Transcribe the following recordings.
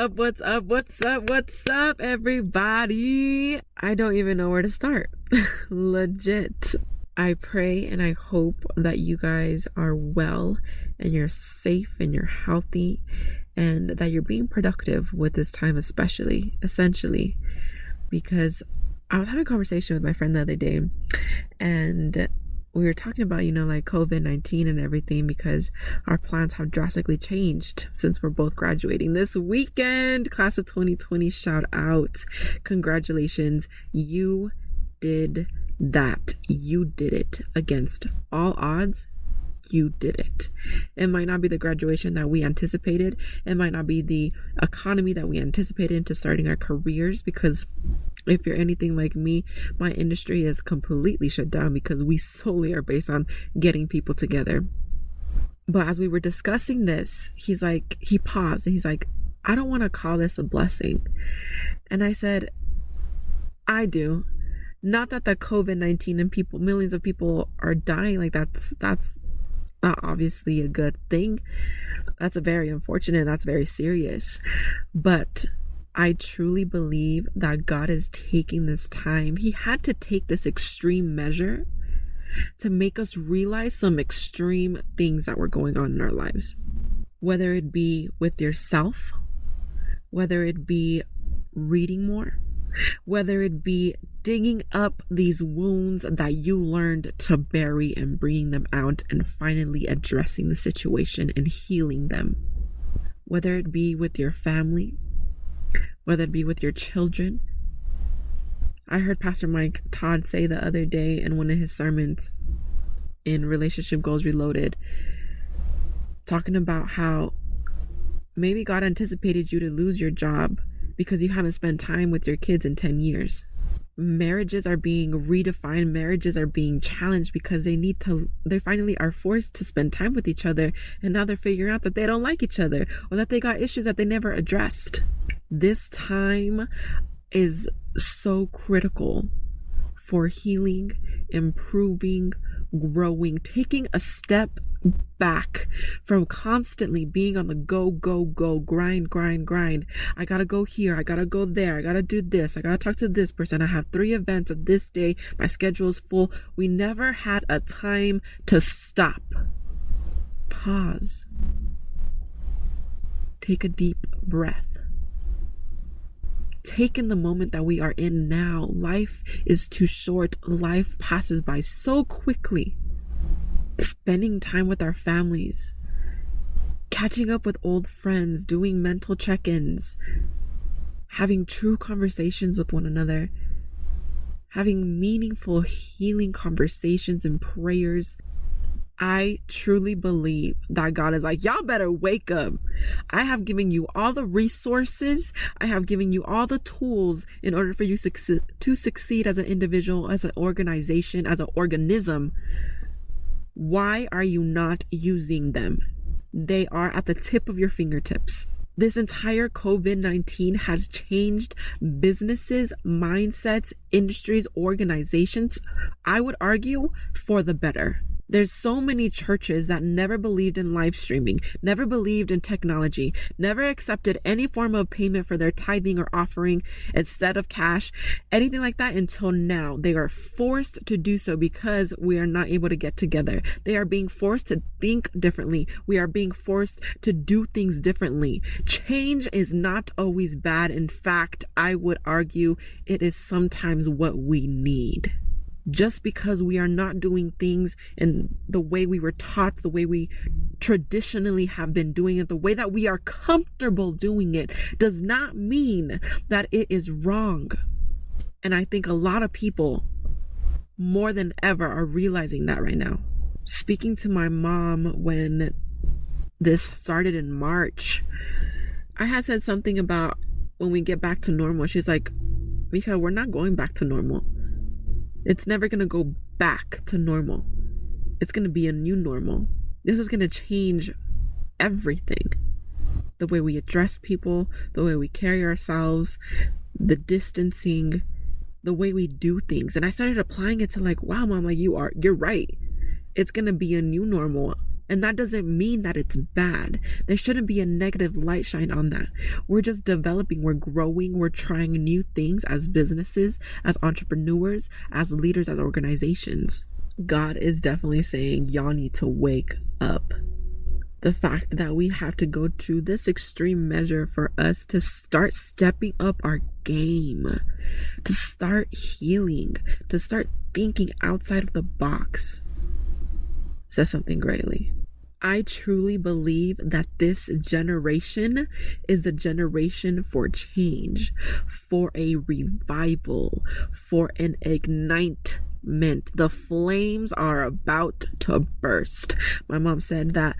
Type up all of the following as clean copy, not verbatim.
up, everybody? I don't even know where to start. Legit. I pray and I hope that you guys are well and you're safe and you're healthy and that you're being productive with this time, essentially, because I was having a conversation with my friend the other day and we were talking about, like COVID-19 and everything, because our plans have drastically changed since we're both graduating this weekend. Class of 2020, shout out. Congratulations. You did that. You did it against all odds. You did it. It might not be the graduation that we anticipated. It might not be the economy that we anticipated into starting our careers, because if you're anything like me, my industry is completely shut down because we solely are based on getting people together. But as we were discussing this, he paused and he's like, I don't want to call this a blessing. And I said, I do. Not that the COVID-19 and millions of people are dying, like that's not obviously a good thing. That's very unfortunate. That's very serious. But I truly believe that God is taking this time. He had to take this extreme measure to make us realize some extreme things that were going on in our lives. Whether it be with yourself, whether it be reading more, whether it be digging up these wounds that you learned to bury and bringing them out and finally addressing the situation and healing them. Whether it be with your family, whether it be with your children. I heard Pastor Mike Todd say the other day in one of his sermons in Relationship Goals Reloaded, talking about how maybe God anticipated you to lose your job because you haven't spent time with your kids in 10 years. Marriages are being redefined. Marriages are being challenged because they finally are forced to spend time with each other. And now they're figuring out that they don't like each other or that they got issues that they never addressed. This time is so critical for healing, improving, growing, taking a step back from constantly being on the go, grind. I gotta go here, I gotta go there, I gotta do this, I gotta talk to this person, I have 3 events of this day, my schedule is full. We never had a time to stop. Pause. Take a deep breath. Take in the moment that we are in now. Life is too short. Life passes by so quickly. Spending time with our families, catching up with old friends, doing mental check-ins, having true conversations with one another, having meaningful healing conversations and prayers. I truly believe that God is like, y'all better wake up. I have given you all the resources. I have given you all the tools in order for you to succeed as an individual, as an organization, as an organism. Why are you not using them? They are at the tip of your fingertips. This entire COVID-19 has changed businesses, mindsets, industries, organizations, I would argue, for the better. There's so many churches that never believed in live streaming, never believed in technology, never accepted any form of payment for their tithing or offering instead of cash, anything like that until now. They are forced to do so because we are not able to get together. They are being forced to think differently. We are being forced to do things differently. Change is not always bad. In fact, I would argue it is sometimes what we need. Just because we are not doing things in the way we were taught, the way we traditionally have been doing it, the way that we are comfortable doing it, does not mean that it is wrong. And I think a lot of people, more than ever, are realizing that right now. Speaking to my mom when this started in March, I had said something about when we get back to normal. She's like, Mika, we're not going back to normal. It's never going to go back to normal. It's going to be a new normal. This is going to change everything. The way we address people, the way we carry ourselves, the distancing, the way we do things. And I started applying it to like, wow, mom, like you're right. It's going to be a new normal. And that doesn't mean that it's bad. There shouldn't be a negative light shine on that. We're just developing, we're growing, we're trying new things as businesses, as entrepreneurs, as leaders, as organizations. God is definitely saying, y'all need to wake up. The fact that we have to go to this extreme measure for us to start stepping up our game, to start healing, to start thinking outside of the box, says something greatly. I truly believe that this generation is the generation for change, for a revival, for an ignite. The flames are about to burst. My mom said that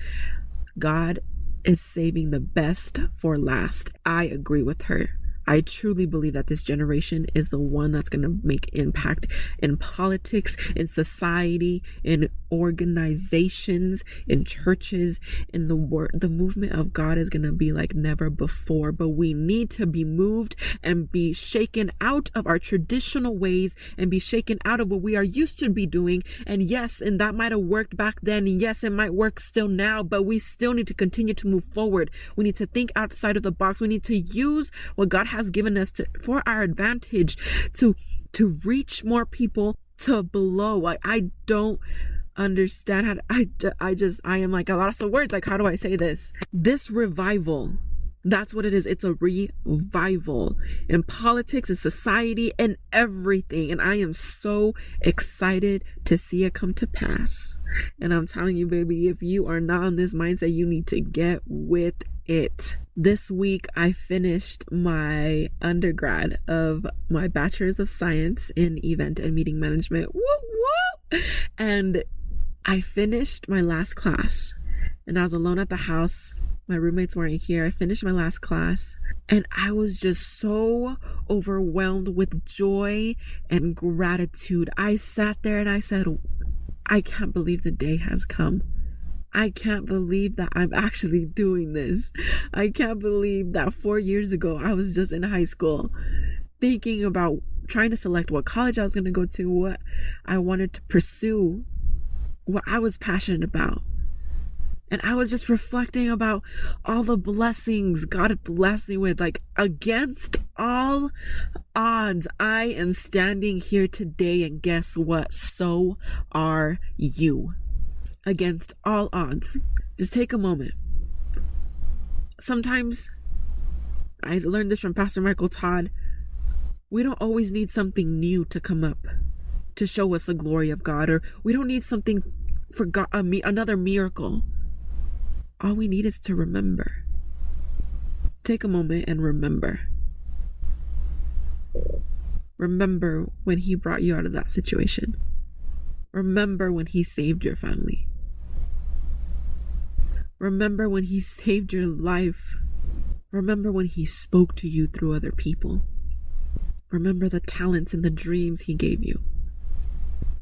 God is saving the best for last. I agree with her. I truly believe that this generation is the one that's going to make impact in politics, in society, in organizations, in churches, in the world. The movement of God is going to be like never before, but we need to be moved and be shaken out of our traditional ways and be shaken out of what we are used to be doing. And yes, and that might have worked back then. And yes, it might work still now, but we still need to continue to move forward. We need to think outside of the box. We need to use what God has given us for our advantage to reach more people, to blow. I don't understand how I am like a loss of words. Like, how do I say this revival? That's what it is. It's a revival in politics and society and everything. And I am so excited to see it come to pass. And I'm telling you, baby, if you are not on this mindset, you need to get with it. This week, I finished my undergrad of my bachelor's of science in event and meeting management. Woo, woo! And I finished my last class and I was alone at the house. My roommates weren't here. I finished my last class and I was just so overwhelmed with joy and gratitude. I sat there and I said, I can't believe the day has come. I can't believe that I'm actually doing this. I can't believe that 4 years ago, I was just in high school thinking about trying to select what college I was going to go to, what I wanted to pursue, what I was passionate about. And I was just reflecting about all the blessings God blessed me with. Like, against all odds, I am standing here today, and guess what? So are you. Against all odds. Just take a moment. Sometimes, I learned this from Pastor Michael Todd, we don't always need something new to come up to show us the glory of God, or we don't need something for God, another miracle. All we need is to remember. Take a moment and remember. Remember when He brought you out of that situation. Remember when He saved your family. Remember when He saved your life. Remember when He spoke to you through other people. Remember the talents and the dreams He gave you.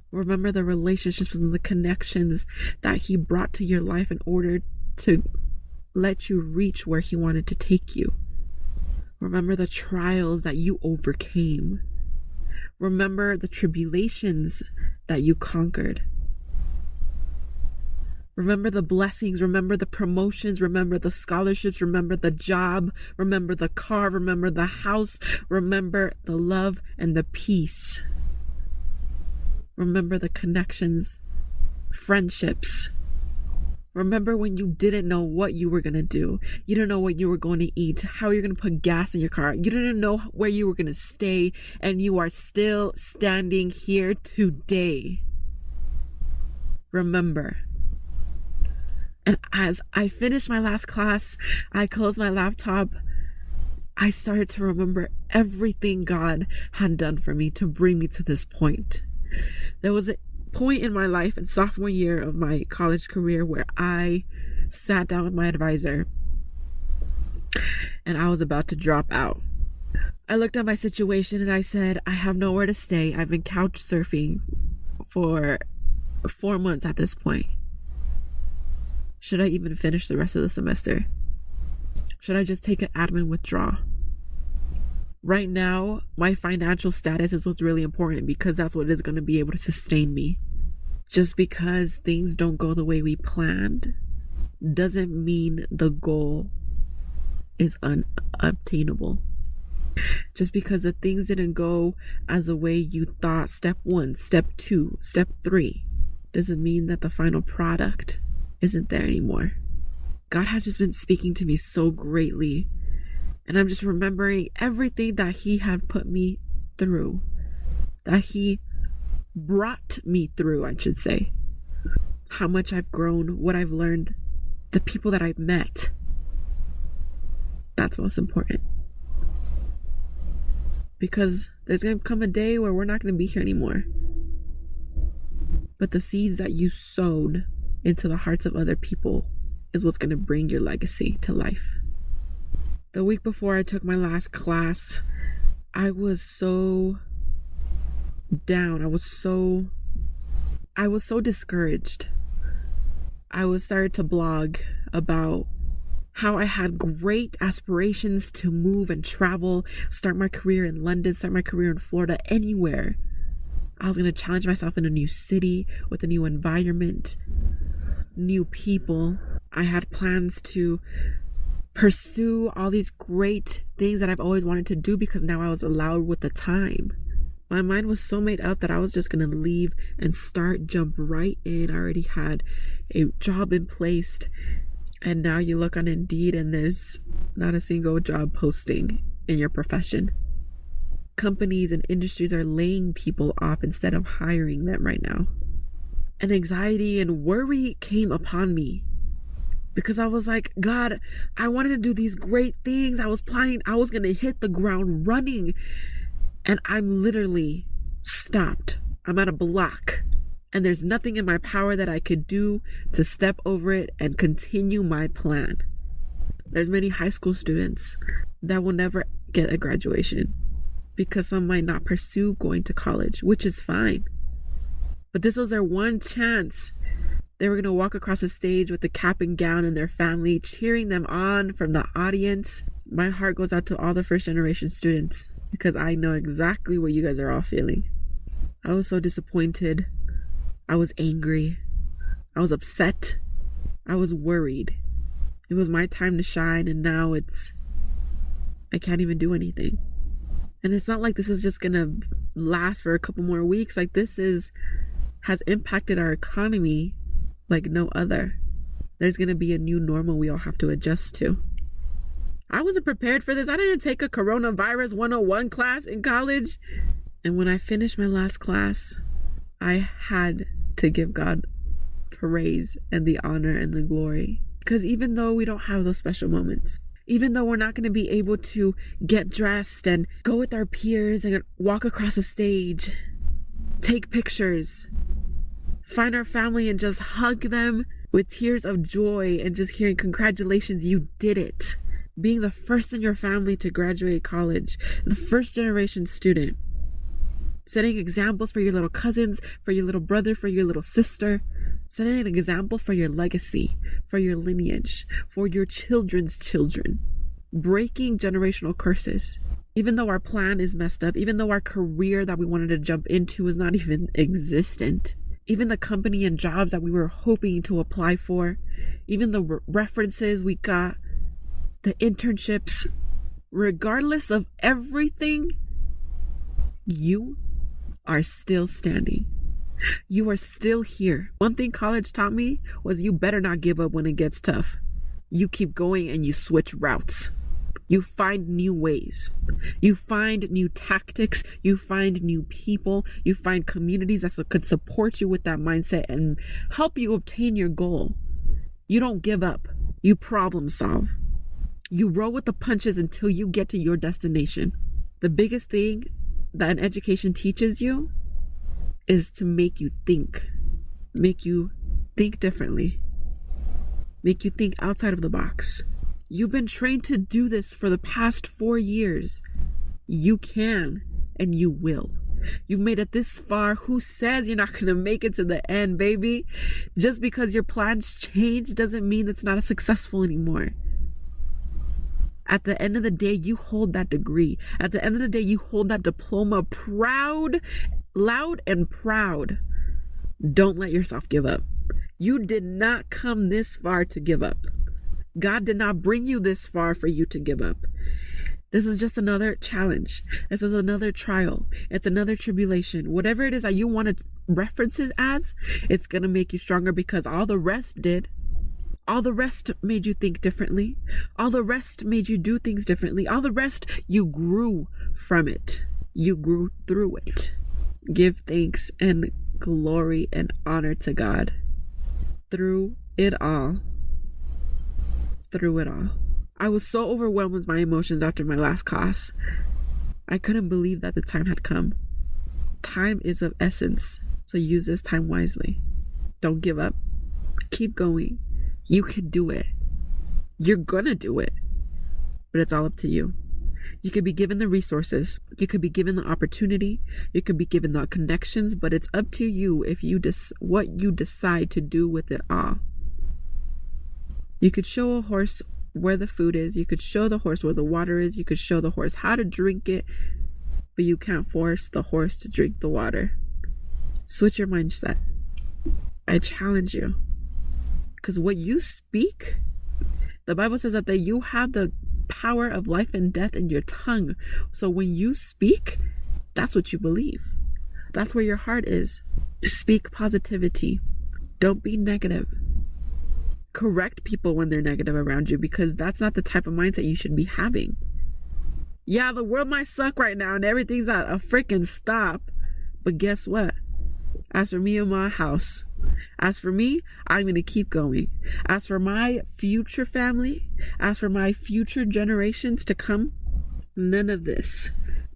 Remember the relationships and the connections that He brought to your life in order to let you reach where He wanted to take you. Remember the trials that you overcame. Remember the tribulations that you conquered. Remember the blessings, remember the promotions, remember the scholarships, remember the job, remember the car, remember the house, remember the love and the peace. Remember the connections, friendships. Remember when you didn't know what you were going to do. You didn't know what you were going to eat, how you're going to put gas in your car. You didn't know where you were going to stay, and you are still standing here today. Remember. And as I finished my last class, I closed my laptop. I started to remember everything God had done for me to bring me to this point. There was a point in my life in sophomore year of my college career where I sat down with my advisor and I was about to drop out. I looked at my situation and I said, I have nowhere to stay. I've been couch surfing for 4 months at this point. Should I even finish the rest of the semester? Should I just take an admin withdrawal? Right now, my financial status is what's really important because that's what is going to be able to sustain me. Just because things don't go the way we planned doesn't mean the goal is unobtainable. Just because the things didn't go as the way you thought, step 1, step 2, step 3, doesn't mean that the final product isn't there anymore. God has just been speaking to me so greatly, and I'm just remembering everything that He had put me through, that He brought me through, I should say. How much I've grown, what I've learned, the people that I've met. That's most important. Because there's going to come a day where we're not going to be here anymore. But the seeds that you sowed into the hearts of other people is what's going to bring your legacy to life. The week before I took my last class, I was so down. I was so discouraged. I was started to blog about how I had great aspirations to move and travel, start my career in London, start my career in Florida, anywhere. I was going to challenge myself in a new city with a new environment, new people. I had plans to pursue all these great things that I've always wanted to do because now I was allowed with the time. My mind was so made up that I was just going to leave and jump right in. I already had a job in place. And now you look on Indeed and there's not a single job posting in your profession. Companies and industries are laying people off instead of hiring them right now. And anxiety and worry came upon me because I was like, God, I wanted to do these great things. I was going to hit the ground running. And I'm literally stopped. I'm at a block. And there's nothing in my power that I could do to step over it and continue my plan. There's many high school students that will never get a graduation because some might not pursue going to college, which is fine. But this was their one chance. They were going to walk across the stage with the cap and gown and their family cheering them on from the audience. My heart goes out to all the first generation students because I know exactly what you guys are all feeling. I was so disappointed. I was angry. I was upset. I was worried. It was my time to shine, and now I can't even do anything. And it's not like this is just gonna last for a couple more weeks. Like has impacted our economy like no other. There's gonna be a new normal we all have to adjust to. I wasn't prepared for this. I didn't take a coronavirus 101 class in college. And when I finished my last class, I had to give God praise and the honor and the glory. Because even though we don't have those special moments, even though we're not going to be able to get dressed and go with our peers and walk across a stage, take pictures, find our family and just hug them with tears of joy and just hearing congratulations, you did it. Being the first in your family to graduate college, the first generation student. Setting examples for your little cousins, for your little brother, for your little sister. Setting an example for your legacy, for your lineage, for your children's children. Breaking generational curses. Even though our plan is messed up, even though our career that we wanted to jump into is not even existent. Even the company and jobs that we were hoping to apply for. Even the references we got. The internships. Regardless of everything, you are still standing. You are still here. One thing college taught me was you better not give up when it gets tough. You keep going and you switch routes. You find new ways. You find new tactics. You find new people. You find communities that could support you with that mindset and help you obtain your goal. You don't give up. You problem solve. You roll with the punches until you get to your destination. The biggest thing that an education teaches you is to make you think differently, make you think outside of the box. You've been trained to do this for the past 4 years. You can and you will. You've made it this far. Who says you're not going to make it to the end, baby? Just because your plans change doesn't mean it's not successful anymore. At the end of the day, you hold that degree. At the end of the day, you hold that diploma proud, loud and proud. Don't let yourself give up. You did not come this far to give up. God did not bring you this far for you to give up. This is just another challenge. This is another trial. It's another tribulation. Whatever it is that you want to reference it as, it's going to make you stronger, because all the rest did. All the rest made you think differently. All the rest made you do things differently. All the rest, you grew from it. You grew through it. Give thanks and glory and honor to God through it all. Through it all. I was so overwhelmed with my emotions after my last class. I couldn't believe that the time had come. Time is of essence, so use this time wisely. Don't give up. Keep going. You can do it. You're gonna do it. But it's all up to you. You could be given the resources. You could be given the opportunity. You could be given the connections, but it's up to you if you what you decide to do with it all. You could show a horse where the food is. You could show the horse where the water is. You could show the horse how to drink it, but you can't force the horse to drink the water. Switch your mindset. I challenge you. Because what you speak, the Bible says that you have the power of life and death in your tongue. So when you speak, that's what you believe. That's where your heart is. Speak positivity. Don't be negative. Correct people when they're negative around you, because that's not the type of mindset you should be having. Yeah, the world might suck right now and everything's at a freaking stop, but guess what? As for me and my house, as for me, I'm going to keep going. As for my future family, as for my future generations to come, none of this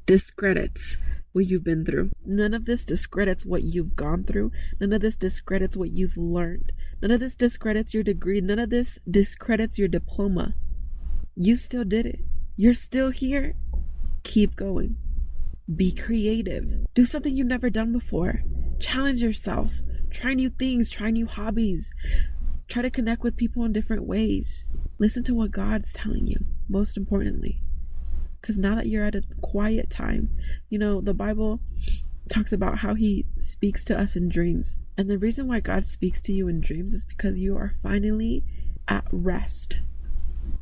discredits what you've been through. None of this discredits what you've gone through. None of this discredits what you've learned. None of this discredits your degree. None of this discredits your diploma. You still did it. You're still here. Keep going. Be creative. Do something you've never done before. Challenge yourself. Try new things. Try new hobbies. Try to connect with people in different ways. Listen to what God's telling you, most importantly. Because now that you're at a quiet time, the Bible talks about how he speaks to us in dreams. And the reason why God speaks to you in dreams is because you are finally at rest.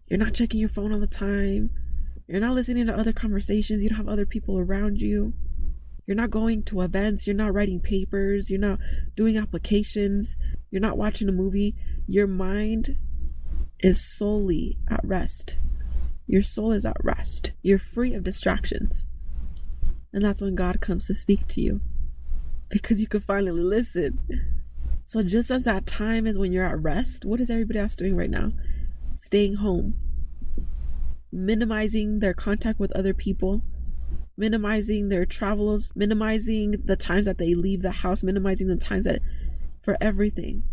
You're not checking your phone all the time. You're not listening to other conversations. You don't have other people around you. You're not going to events. You're not writing papers. You're not doing applications. You're not watching a movie. Your mind is solely at rest. Your soul is at rest. You're free of distractions. And that's when God comes to speak to you, because you can finally listen. So just as that time is when you're at rest, what is everybody else doing right now? Staying home. Minimizing their contact with other people. Minimizing their travels. Minimizing the times that they leave the house. Minimizing the times for everything.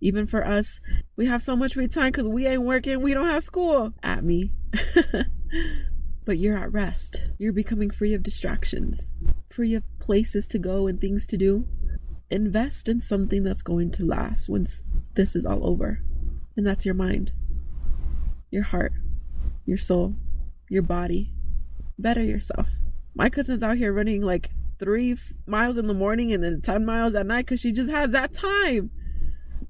Even for us, we have so much free time because we ain't working. We don't have school. At me. But you're at rest. You're becoming free of distractions. Free of places to go and things to do. Invest in something that's going to last once this is all over. And that's your mind. Your heart. Your soul. Your body. Better yourself. My cousin's out here running like 3 miles in the morning and then 10 miles at night because she just has that time.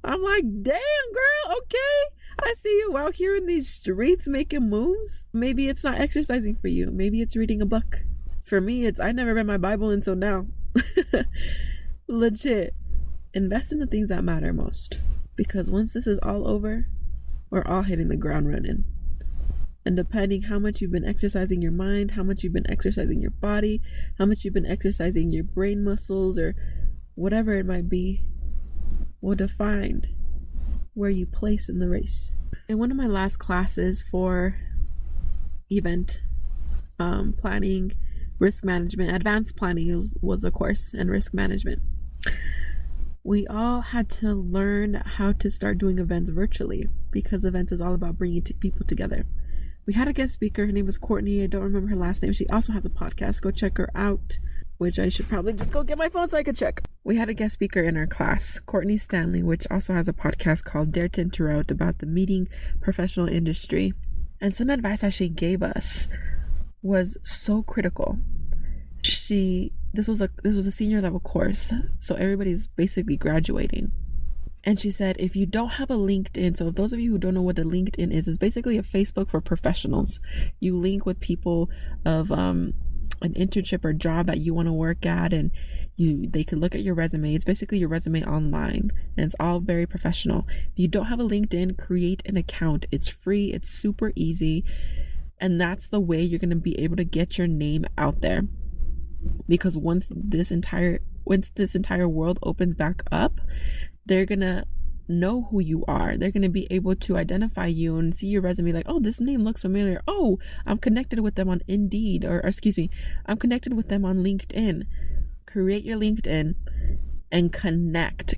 I'm like, damn, girl, okay. I see you out here in these streets making moves. Maybe it's not exercising for you. Maybe it's reading a book. For me, I never read my Bible until now. Legit. Invest in the things that matter most. Because once this is all over, we're all hitting the ground running. And depending how much you've been exercising your mind, how much you've been exercising your body, how much you've been exercising your brain muscles or whatever it might be, will define where you place in the race. In one of my last classes for event planning, risk management, advanced planning was a course, and risk management, we all had to learn how to start doing events virtually, because events is all about bringing people together. We had a guest speaker. Her name was Courtney. I don't remember her last name. She also has a podcast. Go check her out, which I should probably just go get my phone so I could check. We had a guest speaker in our class, Courtney Stanley, which also has a podcast called Dare to Interrupt about the meeting professional industry. And some advice that she gave us was so critical. She this was a senior level course, so everybody's basically graduating. And she said, if you don't have a LinkedIn, so if those of you who don't know what a LinkedIn is, it's basically a Facebook for professionals. You link with people of an internship or job that you want to work at, and they can look at your resume. It's basically your resume online, and it's all very professional. If you don't have a LinkedIn, create an account. It's free, it's super easy, and that's the way you're going to be able to get your name out there. Because once this entire world opens back up, they're gonna know who you are. They're gonna be able to identify you and see your resume like, oh, this name looks familiar. Oh, I'm connected with them on Indeed, or excuse me, I'm connected with them on LinkedIn. Create your LinkedIn and connect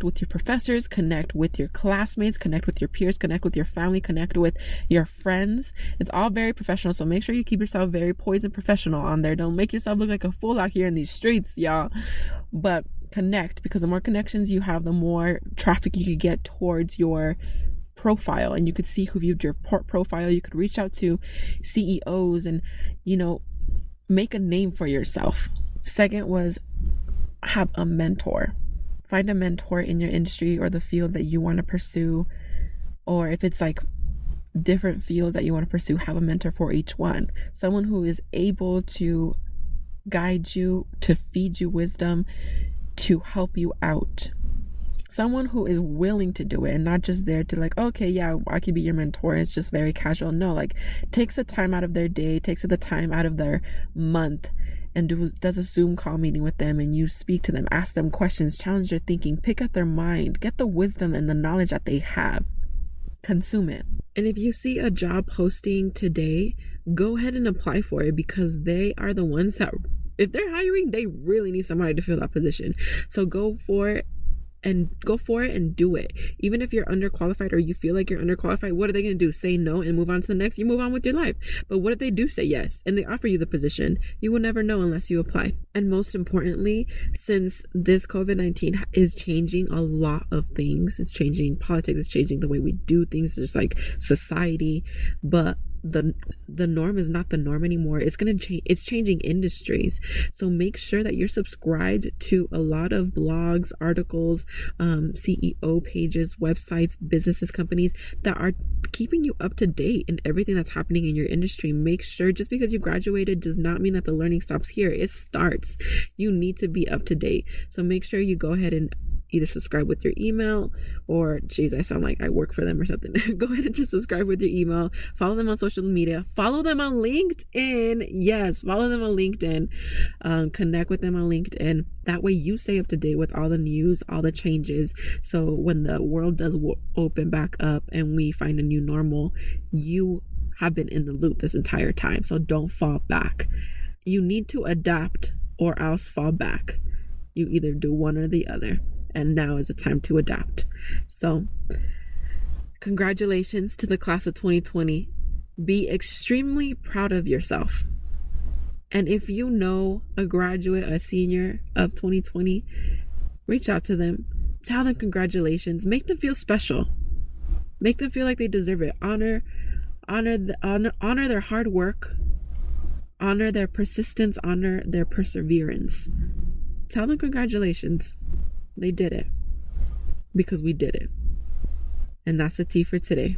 with your professors, connect with your classmates, connect with your peers, connect with your family, connect with your friends. It's all very professional, so make sure you keep yourself very poised and professional on there. Don't make yourself look like a fool out here in these streets, y'all. But connect, because the more connections you have, the more traffic you could get towards your profile, and you could see who viewed your profile. You could reach out to CEOs and, make a name for yourself. Second was have a mentor. Find a mentor in your industry or the field that you want to pursue, or if it's like different fields that you want to pursue, have a mentor for each one. Someone who is able to guide you, to feed you wisdom, to help you out. Someone who is willing to do it and not just there to like, okay, yeah, I could be your mentor. It's just very casual. No, like takes the time out of their day, takes the time out of their month, and does a Zoom call meeting with them, and you speak to them, ask them questions, challenge their thinking, pick at their mind, get the wisdom and the knowledge that they have. Consume it. And if you see a job posting today, go ahead and apply for it, because they are the ones that, if they're hiring, they really need somebody to fill that position. So go for it and do it. Even if you're underqualified or you feel like you're underqualified, what are they going to do? Say no and move on to the next? You move on with your life. But what if they do say yes and they offer you the position? You will never know unless you apply. And most importantly, since this COVID-19 is changing a lot of things, it's changing politics, it's changing the way we do things, just like society, but the norm is not the norm anymore. It's going to change. It's changing industries. So make sure that you're subscribed to a lot of blogs, articles, CEO pages, websites, businesses, companies that are keeping you up to date in everything that's happening in your industry. Make sure, just because you graduated does not mean that the learning stops here. It starts. You need to be up to date. So make sure you go ahead and either subscribe with your email, or geez, I sound like I work for them or something. Go ahead and just subscribe with your email. Follow them on social media. Follow them on LinkedIn. Yes, follow them on LinkedIn. Connect with them on LinkedIn. That way you stay up to date with all the news, all the changes. So when the world does open back up and we find a new normal, you have been in the loop this entire time. So don't fall back. You need to adapt or else fall back. You either do one or the other. And now is the time to adapt. So congratulations to the class of 2020. Be extremely proud of yourself. And if you know a graduate, a senior of 2020, reach out to them. Tell them congratulations. Make them feel special. Make them feel like they deserve it. Honor their hard work. Honor their persistence. Honor their perseverance. Tell them congratulations. They did it because we did it. And that's the tea for today.